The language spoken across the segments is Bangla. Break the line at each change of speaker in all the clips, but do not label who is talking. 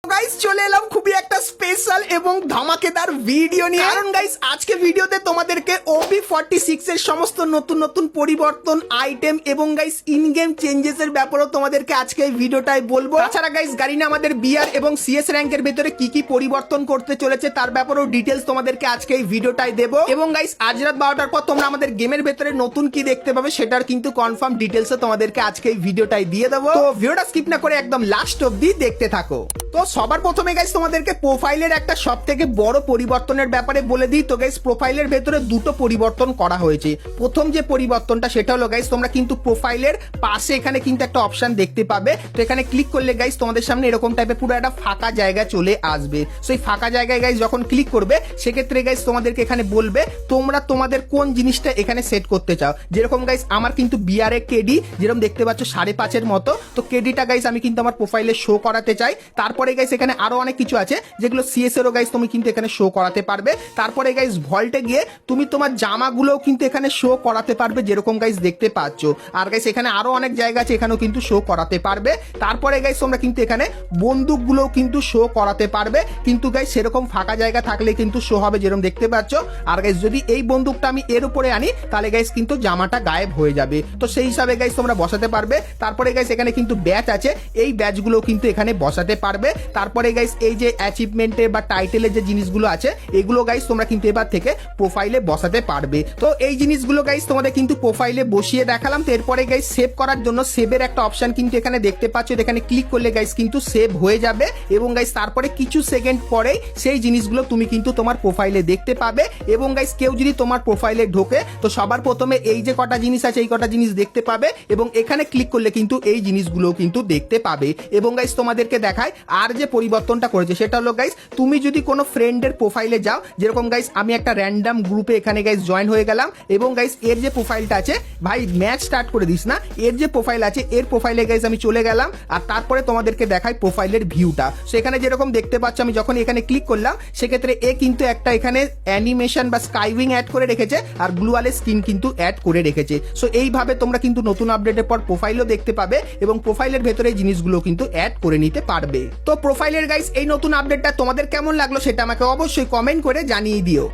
গাইস চলে এলাম খুবই একটা স্পেশাল এবং ধামাকেদার ভিডিও নিয়ে। কারণ গাইস আজকে ভিডিওতে তোমাদেরকে OP46 এর সমস্ত নতুন নতুন পরিবর্তন, আইটেম এবং গাইস ইন গেম চেঞ্জেস এর ব্যাপারেও তোমাদেরকে আজকে এই ভিডিওটাই বলবো। তাছাড়া গাইস গারিনা আমাদের বিআর এবং সিএস র্যাঙ্কের ভেতরে কি কি পরিবর্তন করতে চলেছে তার ব্যাপারেও ডিটেলস তোমাদেরকে আজকে এই ভিডিওটাই দেবো। এবং গাইস আজ রাত 12টার পর তোমরা আমাদের গেমের ভেতরে নতুন কি দেখতে পাবে সেটার কিন্তু কনফার্ম ডিটেলস তোমাদেরকে আজকে এই ভিডিওটাই দিয়ে দেবো। তো ভিডিওটা স্কিপ না করে একদম লাস্ট অবধি দেখতে থাকো। তো সবার প্রথমে গাইস তোমাদেরকে প্রোফাইলের একটা সবথেকে বড় পরিবর্তনের ব্যাপারে বলে দিই। তো গাইস প্রোফাইলের ভেতরে দুটো পরিবর্তন করা হয়েছে। প্রথম যে পরিবর্তনটা সেটা হলো গাইস তোমরা কিন্তু প্রোফাইলের পাশে এখানে কিন্তু একটা অপশন দেখতে পাবে। তো এখানে ক্লিক করলে গাইস তোমাদের সামনে এরকম টাইপের পুরো একটা ফাঁকা জায়গা চলে আসবে। সো এই ফাঁকা জায়গায় গাইস যখন ক্লিক করবে সেক্ষেত্রে গাইস তোমাদেরকে এখানে বলবে তোমরা তোমাদের কোন জিনিসটা এখানে সেট করতে চাও। যেরকম গাইস আমার কিন্তু বিআরএ কেডি যেরকম দেখতে পাচ্ছ 5.5 মতো। তো কেডিটা গাইস আমি কিন্তু আমার প্রোফাইলে শো করাতে চাই। তারপরে গাইস এখানে আরো অনেক কিছু আছে যেগুলো সিএস এরও গাইস তুমি কিন্তু এখানে শো করাতে পারবে। তারপরে গাইস ভল্টে গিয়ে তুমি তোমার জামাগুলোও কিন্তু এখানে শো করাতে পারবে যেরকম গাইস দেখতে পাচ্ছ। আর গাইস এখানে আরো অনেক জায়গা আছে এখানেও কিন্তু শো করাতে পারবে। তারপরে গাইস তোমরা কিন্তু এখানে বন্দুকগুলোও কিন্তু শো করাতে পারবে, কিন্তু গাইস সেরকম ফাঁকা জায়গা থাকলে কিন্তু শো হবে যেরকম দেখতে পাচ্ছ। আর গাইস যদি এই বন্দুকটা আমি এর উপরে আনি তাহলে গাইস কিন্তু জামাটা গায়েব হয়ে যাবে। তো সেই হিসাবে গাইস তোমরা বসাতে পারবে। তারপরে গাইস এখানে কিন্তু ব্যাচ আছে, এই ব্যাচগুলো কিন্তু এখানে বসাতে পারবে। তারপরে গাইস এই যে অ্যাচিভমেন্টে বা টাইটেলের যে জিনিসগুলো আছে এগুলো গাইস তোমরা কিন্তু এবার থেকে প্রোফাইলে বসাতে পারবে। তো এই জিনিসগুলো গাইস তোমাদের কিন্তু প্রোফাইলে বসিয়ে দেখালাম। তো এরপরে গাইস সেভ করার জন্য সেভের একটা অপশন কিন্তু এখানে দেখতে পাচ্ছ। এখানে ক্লিক করলে গাইস কিন্তু সেভ হয়ে যাবে এবং গাইস তারপরে কিছু সেকেন্ড পরেই সেই জিনিসগুলো তুমি কিন্তু তোমার প্রোফাইলে দেখতে পাবে। এবং গাইস কেউ যদি তোমার প্রোফাইলে ঢোকে তো সবার প্রথমে এই যে কটা জিনিস আছে এই কটা জিনিস দেখতে পাবে এবং এখানে ক্লিক করলে কিন্তু এই জিনিসগুলো কিন্তু দেখতে পাবে। এবং গাইস তোমাদেরকে দেখায় আর যে পরিবর্তনটা করেছে সেটা হলো গাইস তুমি যদি কোনো ফ্রেন্ডের প্রোফাইলে যাও, যেরকম গাইস আমি একটা র্যান্ডম গ্রুপে এখানে গাইস জয়েন হয়ে গেলাম এবং গাইস এর যে প্রোফাইলটা আছে ভাই ম্যাচ স্টার্ট করে দিস না, এর যে প্রোফাইল আছে এর প্রোফাইলে গাইস আমি চলে গেলাম। আর তারপরে তোমাদেরকে দেখাই প্রোফাইলের ভিউটা। সেখানে যেরকম দেখতে পাচ্ছ আমি যখন এখানে ক্লিক করলাম সেক্ষেত্রে এ কিন্তু একটা এখানে অ্যানিমেশন বা স্কাইউইং অ্যাড করে রেখেছে আর গ্লুয়ালের স্কিন কিন্তু অ্যাড করে রেখেছে। সো এইভাবে তোমরা কিন্তু নতুন আপডেটের পর প্রোফাইলও দেখতে পাবে এবং প্রোফাইলের ভেতরে এই জিনিসগুলো কিন্তু অ্যাড করে নিতে পারবে। তো প্রোফাইলের গাইস এই নতুন আপডেটটা তোমাদের কেমন লাগলো সেটা আমাকে অবশ্যই কমেন্ট করে জানিয়ে দিও।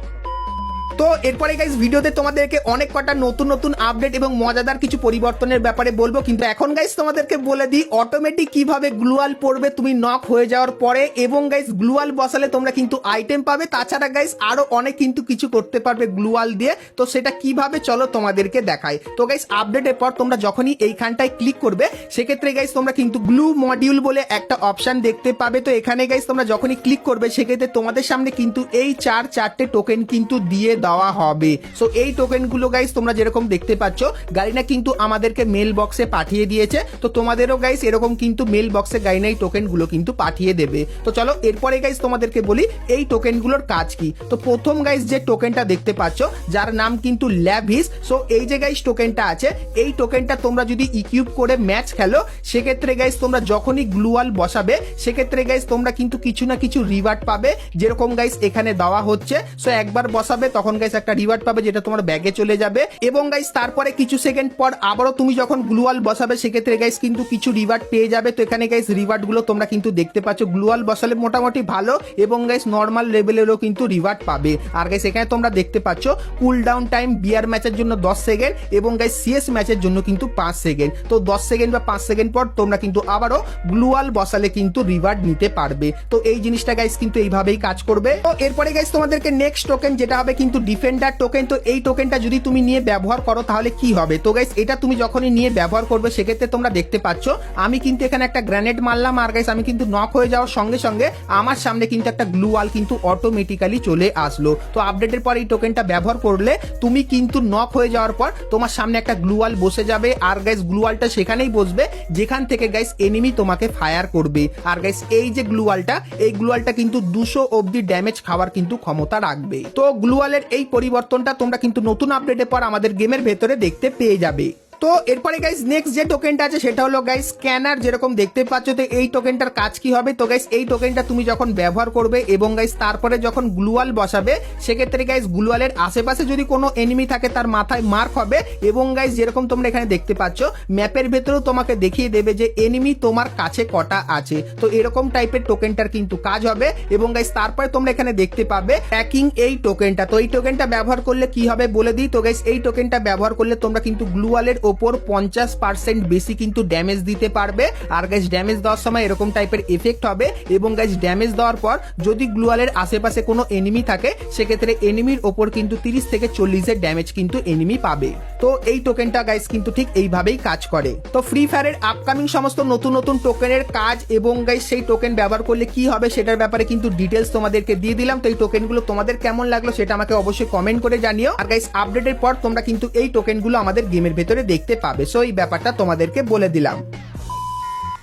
তো এরপরে গাইস ভিডিওতে তোমাদেরকে অনেক কটা নতুন নতুন আপডেট এবং মজাদার কিছু পরিবর্তনের ব্যাপারে বলবো, কিন্তু এখন গাইস তোমাদেরকে বলে দিই অটোমেটিক কিভাবে গ্লুয়াল পড়বে তুমি নক হয়ে যাওয়ার পরে। এবং গাইস গ্লুয়াল বসালে তোমরা কিন্তু আইটেম পাবে। তাছাড়া গাইস আরো অনেক কিন্তু কিছু করতে পারবে গ্লুয়াল দিয়ে। তো সেটা কিভাবে চলো তোমাদেরকে দেখাই। তো গাইস আপডেটের পর তোমরা যখনই এইখানটায় ক্লিক করবে সেক্ষেত্রে গাইস তোমরা কিন্তু গ্লু মডিউল বলে একটা অপশন দেখতে পাবে। তো এখানে গাইস তোমরা যখনই ক্লিক করবে সেক্ষেত্রে তোমাদের সামনে কিন্তু এই চারটে টোকেন কিন্তু দিয়ে দেওয়া হবে। সো এই টোকেনগুলো গাইস তোমরা যেরকম দেখতে পাচ্ছ গারিনা কিন্তু আমাদেরকে মেল বক্সে পাঠিয়ে দিয়েছে। তো তোমাদেরও গাইস এরকম কিন্তু মেল বক্সে গারিনা এই টোকেনগুলো কিন্তু পাঠিয়ে দেবে। তো চলো এরপরে গাইস তোমাদেরকে বলি এই টোকেনগুলোর কাজ কি। তো প্রথম গাইস যে টোকেনটা দেখতে পাচ্ছ যার নাম কিন্তু ল্যাভিস। সো এই যে গাইস টোকেনটা আছে এই টোকেনটা তোমরা যদি ইকুইপ করে ম্যাচ খেলো সেক্ষেত্রে গাইস তোমরা যখনই গ্লুয়াল বসাবে সেক্ষেত্রে গাইস তোমরা কিন্তু কিছু না কিছু রিওয়ার্ড পাবে যেরকম গাইস এখানে দেওয়া হচ্ছে। সো একবার বসাবে তখন গাইস একটা রিওয়ার্ড পাবে যেটা তোমার ব্যাগে চলে যাবে। এবং গাইস তারপরে কিছু সেকেন্ড পর আবারও তুমি যখন গ্লুয়াল বসাবে সেক্ষেত্রে গাইস কিন্তু কিছু রিওয়ার্ড পেয়ে যাবে। তো এখানে গাইস রিওয়ার্ড গুলো তোমরা কিন্তু দেখতে পাচ্ছ গ্লুয়াল বসালে মোটামুটি ভালো এবং গাইস নর্মাল লেভেলেরও কিন্তু রিওয়ার্ড পাবে। আর গাইস এখানে তোমরা দেখতে পাচ্ছ কুল ডাউন টাইম বিআর ম্যাচের জন্য 10 সেকেন্ড এবং গাইস সিএস ম্যাচের জন্য কিন্তু 5 সেকেন্ড। তো 10 সেকেন্ড বা 5 সেকেন্ড পর তোমরা কিন্তু আবারও গ্লুয়াল বসালে কিন্তু রিওয়ার্ড নিতে পারবে। তো এই জিনিসটা গাইস কিন্তু এইভাবেই কাজ করবে। তো এরপরে গাইস তোমাদেরকে নেক্সট টোকেন যেটা হবে কিন্তু ডিফেন্ডার টোকেন। তো এই টোকেনটা যদি তুমি নিয়ে ব্যবহার করো তাহলে কি হবে। তো গাইস এটা তুমি যখনই নিয়ে ব্যবহার করবে সেক্ষেত্রে তোমরা দেখতে পাচ্ছ আমি কিন্তু এখানে একটা গ্রেনেড মারলাম আর গাইস আমি কিন্তু নক হয়ে যাওয়ার সঙ্গে সঙ্গে আমার সামনে কিন্তু একটা গ্লুয়াল কিন্তু অটোমেটিক্যালি চলে আসলো। তো আপডেটের পর এই টোকেনটা ব্যবহার করলে তুমি কিন্তু নক হয়ে যাওয়ার পর তোমার সামনে একটা গ্লুয়াল বসে যাবে আর গাইস গ্লুয়ালটা সেখানেই বসবে যেখান থেকে গাইস এনিমি তোমাকে ফায়ার করবে। আর গাইস এই যে গ্লুয়ালটা এই গ্লুয়ালটা কিন্তু 200 অবধি ড্যামেজ খাওয়ার কিন্তু ক্ষমতা রাখবে। তো গ্লুয়ালের এই পরিবর্তনটা তোমরা কিন্তু নতুন আপডেটের পর আমাদের গেমের ভেতরে দেখতে পেয়ে যাবে। তো তো এরপরে গাইস নেক্সট যে টোকেনটা আছে সেটা হলো গাইস স্ক্যানার, যেরকম দেখতে পাচ্ছ। তো এই টোকেনটার কাজ কি হবে? তো গাইস এই টোকেনটা তুমি যখন ব্যবহার করবে এবং গাইস তারপরে যখন গ্লুয়াল বসাবে, সেক্ষেত্রে গাইস গ্লুয়ালের আশেপাশে যদি কোনো এনিমি থাকে তার মাথায় মার্ক হবে এবং গাইস যেরকম তোমরা এখানে দেখতে পাচ্ছ ম্যাপের ভেতরেও তোমাকে দেখিয়ে দেবে যে এনিমি তোমার কাছে কটা আছে। তো এরকম টাইপের টোকেনটার কিন্তু কাজ হবে এবং গাইস তারপরে তোমরা এখানে দেখতে পাবে ট্র্যাকিং এই টোকেনটা। তো এই টোকেনটা ব্যবহার করলে কি হবে বলে দিই। তো গাইস এই টোকেনটা ব্যবহার করলে তোমরা কিন্তু গ্লুয়ালের ওপর 50% বেশি কিন্তু ড্যামেজ দিতে পারবে। আর গাইস ড্যামেজ দেওয়ার সময় এরকম টাইপের এফেক্ট হবে এবং গাইস ড্যামেজ দেওয়ার পর যদি গ্লুয়ালের আশেপাশে কোনো এনিমি থাকে, সেক্ষেত্রে এনিমির ওপর কিন্তু 30 থেকে 40 এর ড্যামেজ কিন্তু এনিমি পাবে। তো এই টোকেনটা গাইস কিন্তু ঠিক এইভাবেই কাজ করে। তো ফ্রি ফায়ারের আপকামিং সমস্ত নতুন নতুন টোকেনের কাজ এবং গাইস সেই টোকেন ব্যবহার করলে কি হবে সেটার ব্যাপারে কিন্তু ডিটেলস তোমাদেরকে দিয়ে দিলাম। তো এই টোকেনগুলো তোমাদের কেমন লাগলো সেটা আমাকে অবশ্যই কমেন্ট করে জানিও। আর গাইস আপডেটের পর তোমরা কিন্তু এই টোকেনগুলো আমাদের গেমের ভেতরে দেখতে পাবে। সো এই ব্যাপারটা তোমাদেরকে বলে দিলাম।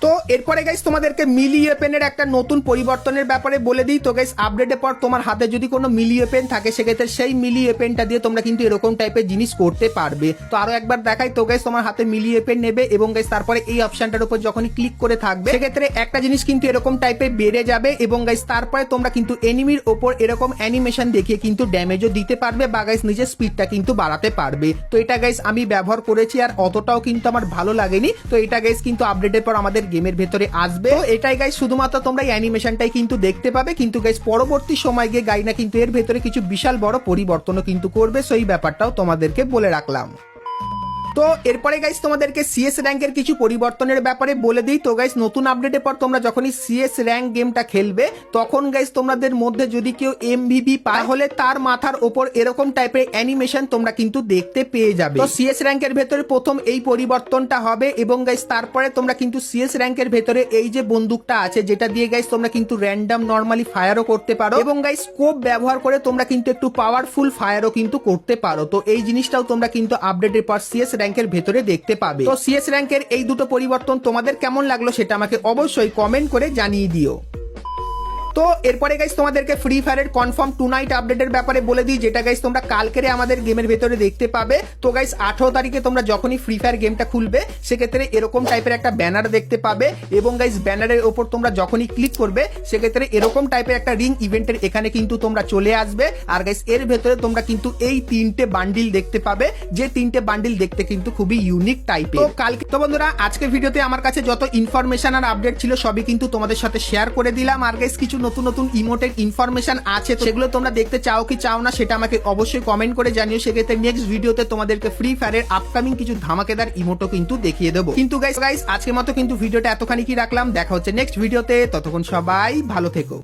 তো এরপরে গাইস তোমাদেরকে মিলি ওয়েপেনের একটা নতুন পরিবর্তনের ব্যাপারে বলে দিই। তো গাইস আপডেটের পর তোমার হাতে যদি কোনো মিলি ওয়েপেন থাকে, সেক্ষেত্রে সেই মিলি ওয়েপেনটা দিয়ে তোমরা কিন্তু এরকম টাইপের জিনিস করতে পারবে। তো আরো একবার দেখাই। তো গাইস তোমার হাতে মিলি ওয়েপেন নেবে এবং গাইস তারপরে এই অপশনটার উপর যখনই ক্লিক করে থাকবে, সেক্ষেত্রে একটা জিনিস কিন্তু এরকম টাইপের বেড়ে যাবে এবং গাইস তারপরে তোমরা কিন্তু এনিমির ওপর এরকম অ্যানিমেশন দেখিয়ে কিন্তু ড্যামেজও দিতে পারবে বা গাইস নিজের স্পিডটা কিন্তু বাড়াতে পারবে। তো এটা গাইস আমি ব্যবহার করেছি আর অতটাও কিন্তু আমার ভালো লাগেনি। তো এটা গাইস কিন্তু আপডেটের পর আমাদের গেমের ভেতরে আসবে। তো এটাই গাইস শুধুমাত্র তোমরা এই অ্যানিমেশনটাই কিন্তু দেখতে পাবে, কিন্তু গাইস পরবর্তী সময় গিয়ে গাইনা কিন্তু এর ভেতরে কিছু বিশাল বড় পরিবর্তনও কিন্তু করবে। সো এই ব্যাপারটাও তোমাদেরকে বলে রাখলাম। তো এরপরে গাইস তোমাদেরকে সিএস র্যাঙ্কের কিছু পরিবর্তনের ব্যাপারে বলে দিই। তো গাইস নতুন আপডেটের পর তোমরা যখনই সিএস র্যাঙ্ক গেমটা খেলবে, তখন গাইস তোমাদের মধ্যে যদি কেউ এমভিপি পায়, তাহলে তার মাথার ওপর এরকম টাইপের অ্যানিমেশন তোমরা কিন্তু দেখতে পেয়ে যাবে। তো সিএস র্যাঙ্কের ভেতরে প্রথম এই পরিবর্তনটা হবে এবং গাইস তারপরে তোমরা কিন্তু সিএস র্যাঙ্কের ভেতরে এই যে বন্দুকটা আছে, যেটা দিয়ে গাইস তোমরা কিন্তু র্যান্ডম নরমালি ফায়ারও করতে পারো এবং গাইস স্কোপ ব্যবহার করে তোমরা কিন্তু একটু পাওয়ারফুল ফায়ারও কিন্তু করতে পারো। তো এই জিনিসটাও তোমরা কিন্তু আপডেটের পর সিএস র্যাঙ্কের ভেতরে দেখতে পাবে। তো সিএস র্যাঙ্কের এই দুটো পরিবর্তন তোমাদের কেমন লাগলো সেটা আমাকে অবশ্যই কমেন্ট করে জানিয়ে দিও। তো এরপরে গাইস তোমাদেরকে ফ্রি ফায়ারের কনফার্ম টু নাইট আপডেটের ব্যাপারে বলে দিই, যেটা গাইস তোমরা কালকেরে আমাদের গেমের ভেতরে দেখতে পাবে। তো গাইস 18 তারিখে তোমরা যখনই ফ্রি ফায়ার গেমটা খুলবে, সেক্ষেত্রে এরকম টাইপের একটা ব্যানার দেখতে পাবে এবং গাইস ব্যানারের ওপর তোমরা যখনই ক্লিক করবে, সেক্ষেত্রে এরকম টাইপের একটা রিং ইভেন্টের এখানে কিন্তু তোমরা চলে আসবে। আর গাইস এর ভেতরে তোমরা কিন্তু এই 3টে বান্ডিল দেখতে পাবে, যে 3টে বান্ডিল দেখতে কিন্তু খুবই ইউনিক টাইপের। তো কালকে তো বন্ধুরা আজকের ভিডিওতে আমার কাছে যত ইনফরমেশন আর আপডেট ছিল সবই কিন্তু তোমাদের সাথে শেয়ার করে দিলাম। আর গাইস কিছু নতুন নতুন ইমোটের ইনফরমেশন আছে, সেগুলো তোমরা দেখতে চাও কি চাও না সেটা আমাকে অবশ্যই কমেন্ট করে জানিও। সেক্ষেত্রে নেক্সট ভিডিওতে তোমাদেরকে ফ্রি ফায়ারের আপকামিং কিছু ধামাকেদার ইমোটও কিন্তু দেখিয়ে দেবো। কিন্তু গাইস আজকের মতো কিন্তু ভিডিওটা এতখানি কি রাখলাম। দেখা হচ্ছে নেক্সট ভিডিওতে, ততক্ষণ সবাই ভালো থেকো।